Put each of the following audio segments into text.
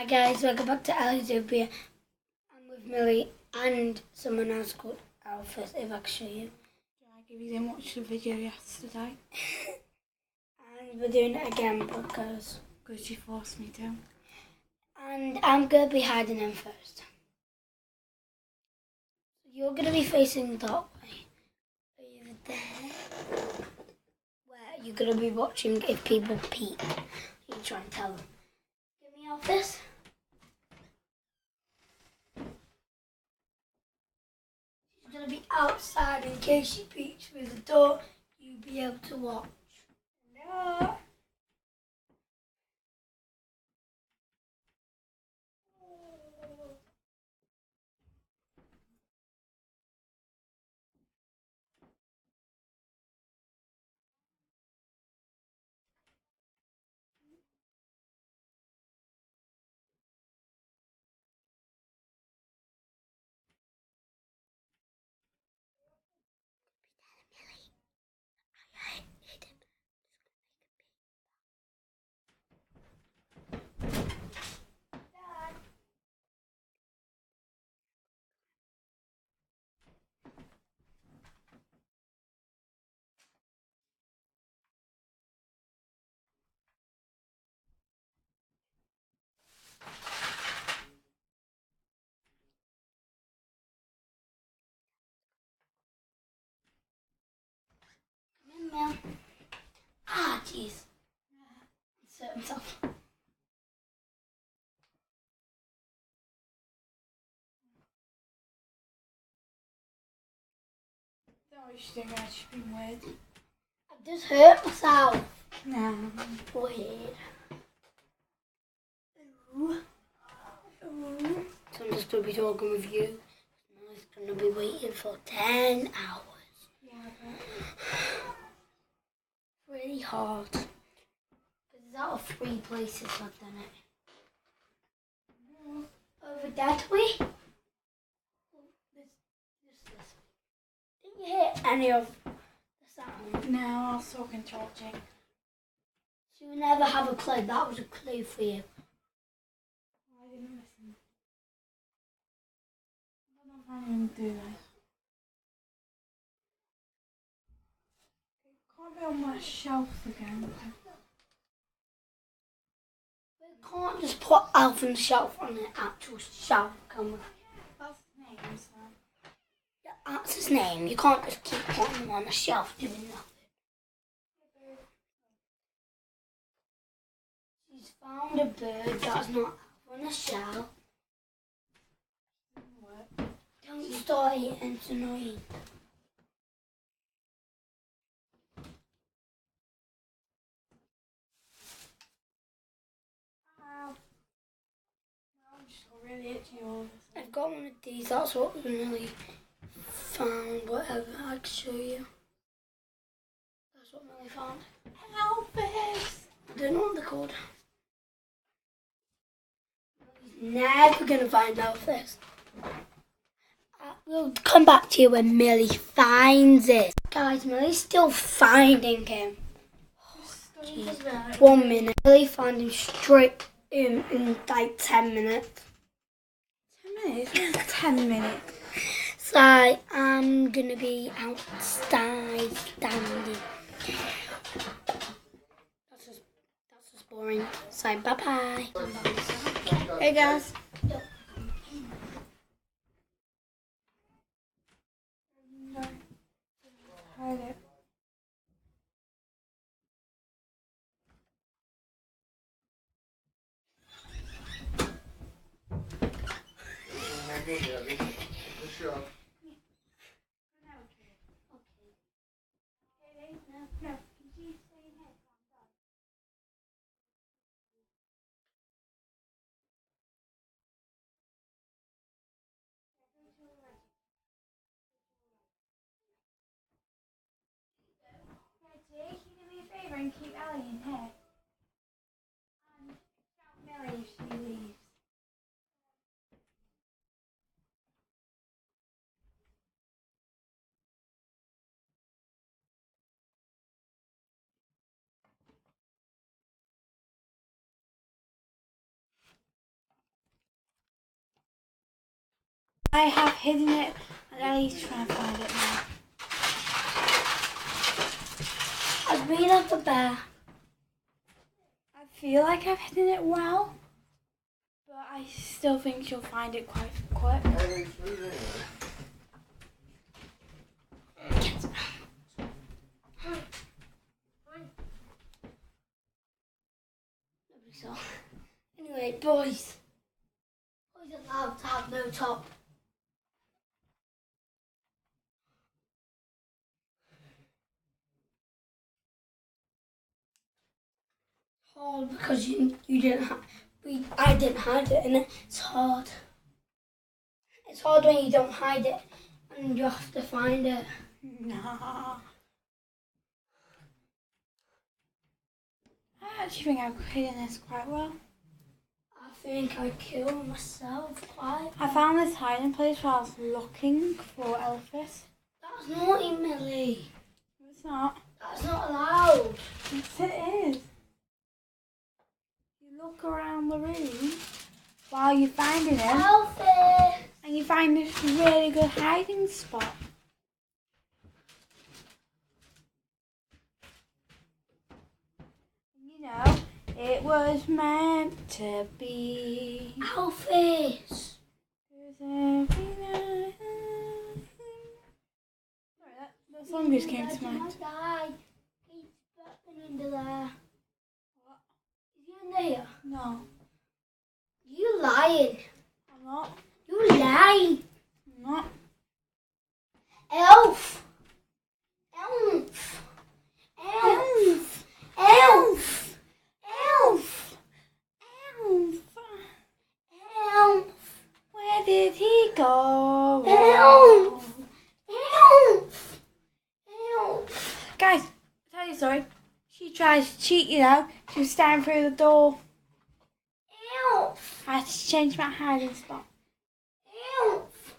Hi guys, welcome back to Alexopia. I'm with Millie and someone else called Alpha, if I can show you. I give you didn't watch the video yesterday? And we're doing it again because You forced me to. And I'm going to be hiding him first. You're going to be facing that way. Over there. Where you're going to be watching if people peek. You try and tell them. Get me off this. She's going to be outside in case she peeks through the door. You'll be able to watch. Hello? Come in, Mel. Ah, jeez. Insert himself. That was just actually been weird. I've just hurt myself. No. Weird. Ooh. Ooh. So I'm just going to be talking with you. Now it's going to be waiting for 10 hours. Yeah, but... Really hard. Because it's out of 3 places I've done it. Over that way. This way. Didn't you hear any of the sound? No, I was talking charging. So you never have a clue. That was a clue for you. I didn't listen. I don't know if I'm going to do this. It can't be on my shelf again. We can't just put Alvin's shelf on an actual shelf, can we? That's the name, so... Yeah, that's his name. You can't just keep putting him on a shelf doing nothing. She's found a bird that's not on a shelf. What? Don't start it, it's annoying. Ow. I'm just got really itchy all of a sudden. I've got one of these, that's what we really found, whatever, I can show you. That's what Millie found. Elvis! I don't know what they're called. Millie's never going to find out this. We'll come back to you when Millie finds it. Guys, Millie's still finding him. Jeez. 1 minute. Millie found him straight in like 10 minutes. 10 minutes? 10 minutes. So I'm gonna be outside standing. That's just boring. So bye bye. Hey guys. Hide it. Jake, you do me a favour and keep Ellie in here. And shout Millie if she leaves. I have hidden it and Ellie's trying to find it now. I've been up a bear. I feel like I've hidden it well, but I still think she'll find it quite quick. So, anyway, boys are allowed to have no top. Hard because you didn't I didn't hide it, and it's hard. It's hard when you don't hide it and you have to find it. No. I actually think I've hidden this quite well. I think I killed myself quite. I found this hiding place while I was looking for Elvis. That's naughty, Millie. It's not. That's not allowed. Yes, it is. You look around the room while you're finding it, Elvis! and you find this really good hiding spot. You know, it was meant to be. Elvis! Sorry, that song just came to mind. He's burping under there. What? Is he under here? No, You lying. I'm not. You lie. I'm not. Elf! Elf! Elf! Elf! Elf! Elf. Elf! Where did he go? Elf! Elf! Elf! Guys, I'll tell you a story. She tries to cheat, you know. She was standing through the door. Elf! I had to change my hiding spot. Elf!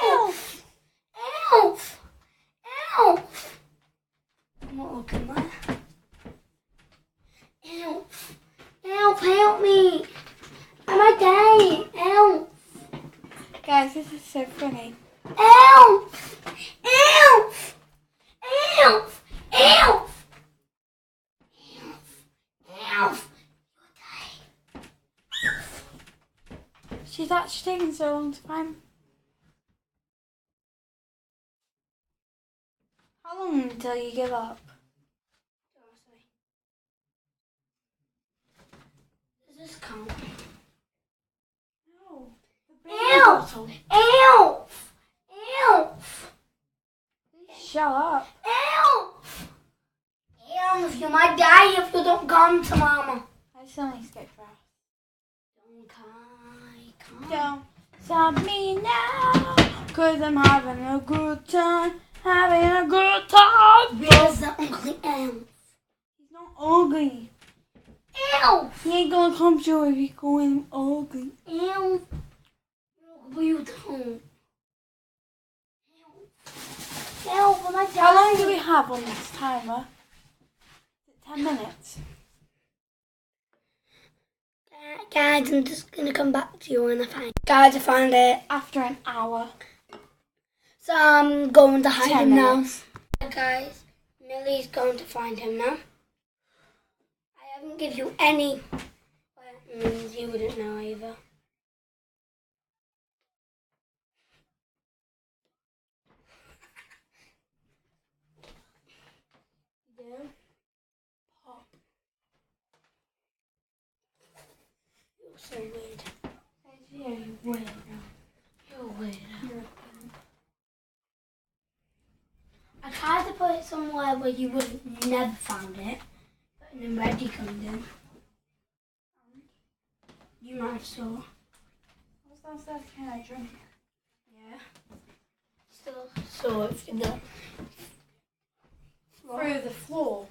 Elf! Elf! Elf! I'm not looking there. Elf! Elf, help me! Am I dying? Elf! Guys, this is so funny. Elf! Elf! Elf! Elf! Elf! Elf! She's actually taking so long to find. How long until you give up? Does this count? No. Elf! Elf! Elf! Shut up. Elf! Elf, you might die if you don't come to Mama. I still need to get dressed. Don't come. Don't stop me now, 'cause I'm having a good time. Having a good time. Where's the ugly elf? He's not ugly. Elf! He ain't gonna come to you if you call him ugly. Elf! You're beautiful. Elf! Elf, am I dying? How long do we have on this timer? Is it 10 minutes? Guys, I'm just gonna come back to you when I find it. Guys, I found it. After an hour. So I'm going to hide 10 him now. minutes. Guys, Millie's going to find him now. I haven't given you any. Well, it means you wouldn't know either. Yeah. Pop. You're so weird. Yeah, you're weird. You're weird. I tried to put it somewhere where you would have never found it, but then Reggie comes in. You might have saw. What's downstairs? Can I drink? Yeah. Still saw it through the floor. Through the floor.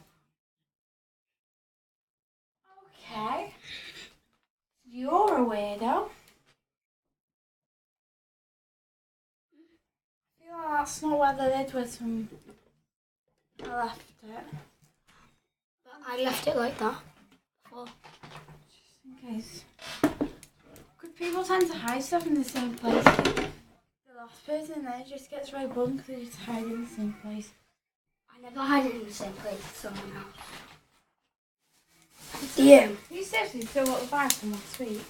Okay. You're a weirdo. I feel like that's not where the lid was when I left it. But I left it like that before. Just in case. Could People tend to hide stuff in the same place. The lost person then just gets right bummed because they just hide in the same place. I never hide in the same place as someone else. Yeah. You seriously still got the bag from last week?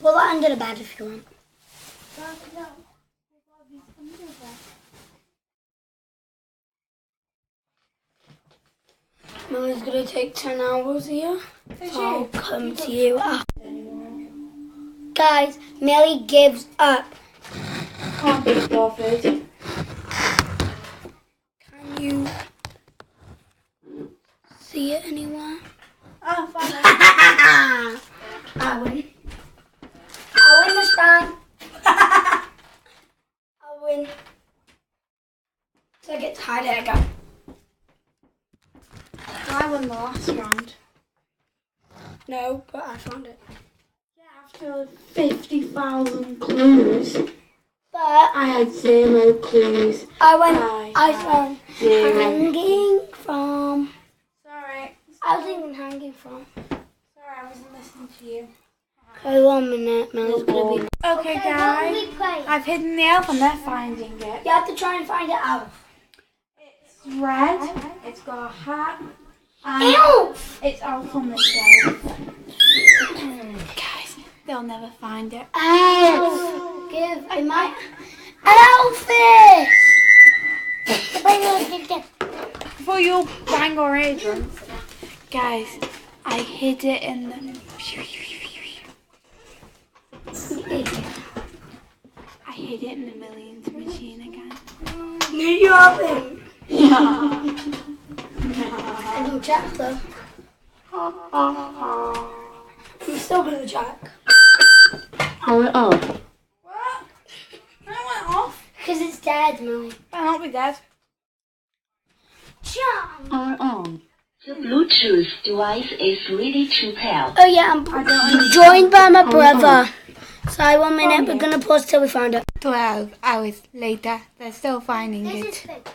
Pull that under the bed if you want. No. Millie's gonna take 10 hours here. Is So I'll she? come to you after. Guys, Millie gives up. Can't be bothered. Can you see it anywhere? Oh, fine. I win. I win this round. I win. So I get to hide it again. I won the last round. No, but I found it. Yeah, after 50,000 clues. But I had 0 clues. I found zero. hanging from. Sorry. I was even hanging from. Sorry, I wasn't listening to you. Okay, 1 minute. Millie's gonna be. Okay, guys. I've hidden the elf and they're finding it. You have to try and find it out. It's red. It's got a hat. And Elf! it's elf on the shelf. Guys, they'll never find it. Elf! Give it my Elfish! Before you bang or Adrian. Guys, I hid it in the... I hid it in the millions machine again. No, you haven't. Yeah. I don't check though. I'm still gonna check. Power off. What? I went off. Because it's dead, Millie. I'll not be dead. Jump! Power on. The Bluetooth device is ready to pair. Oh yeah, I'm joined by my brother. So 1 minute, we're gonna pause till we find it. 12 hours later, they're still finding it. This is fake.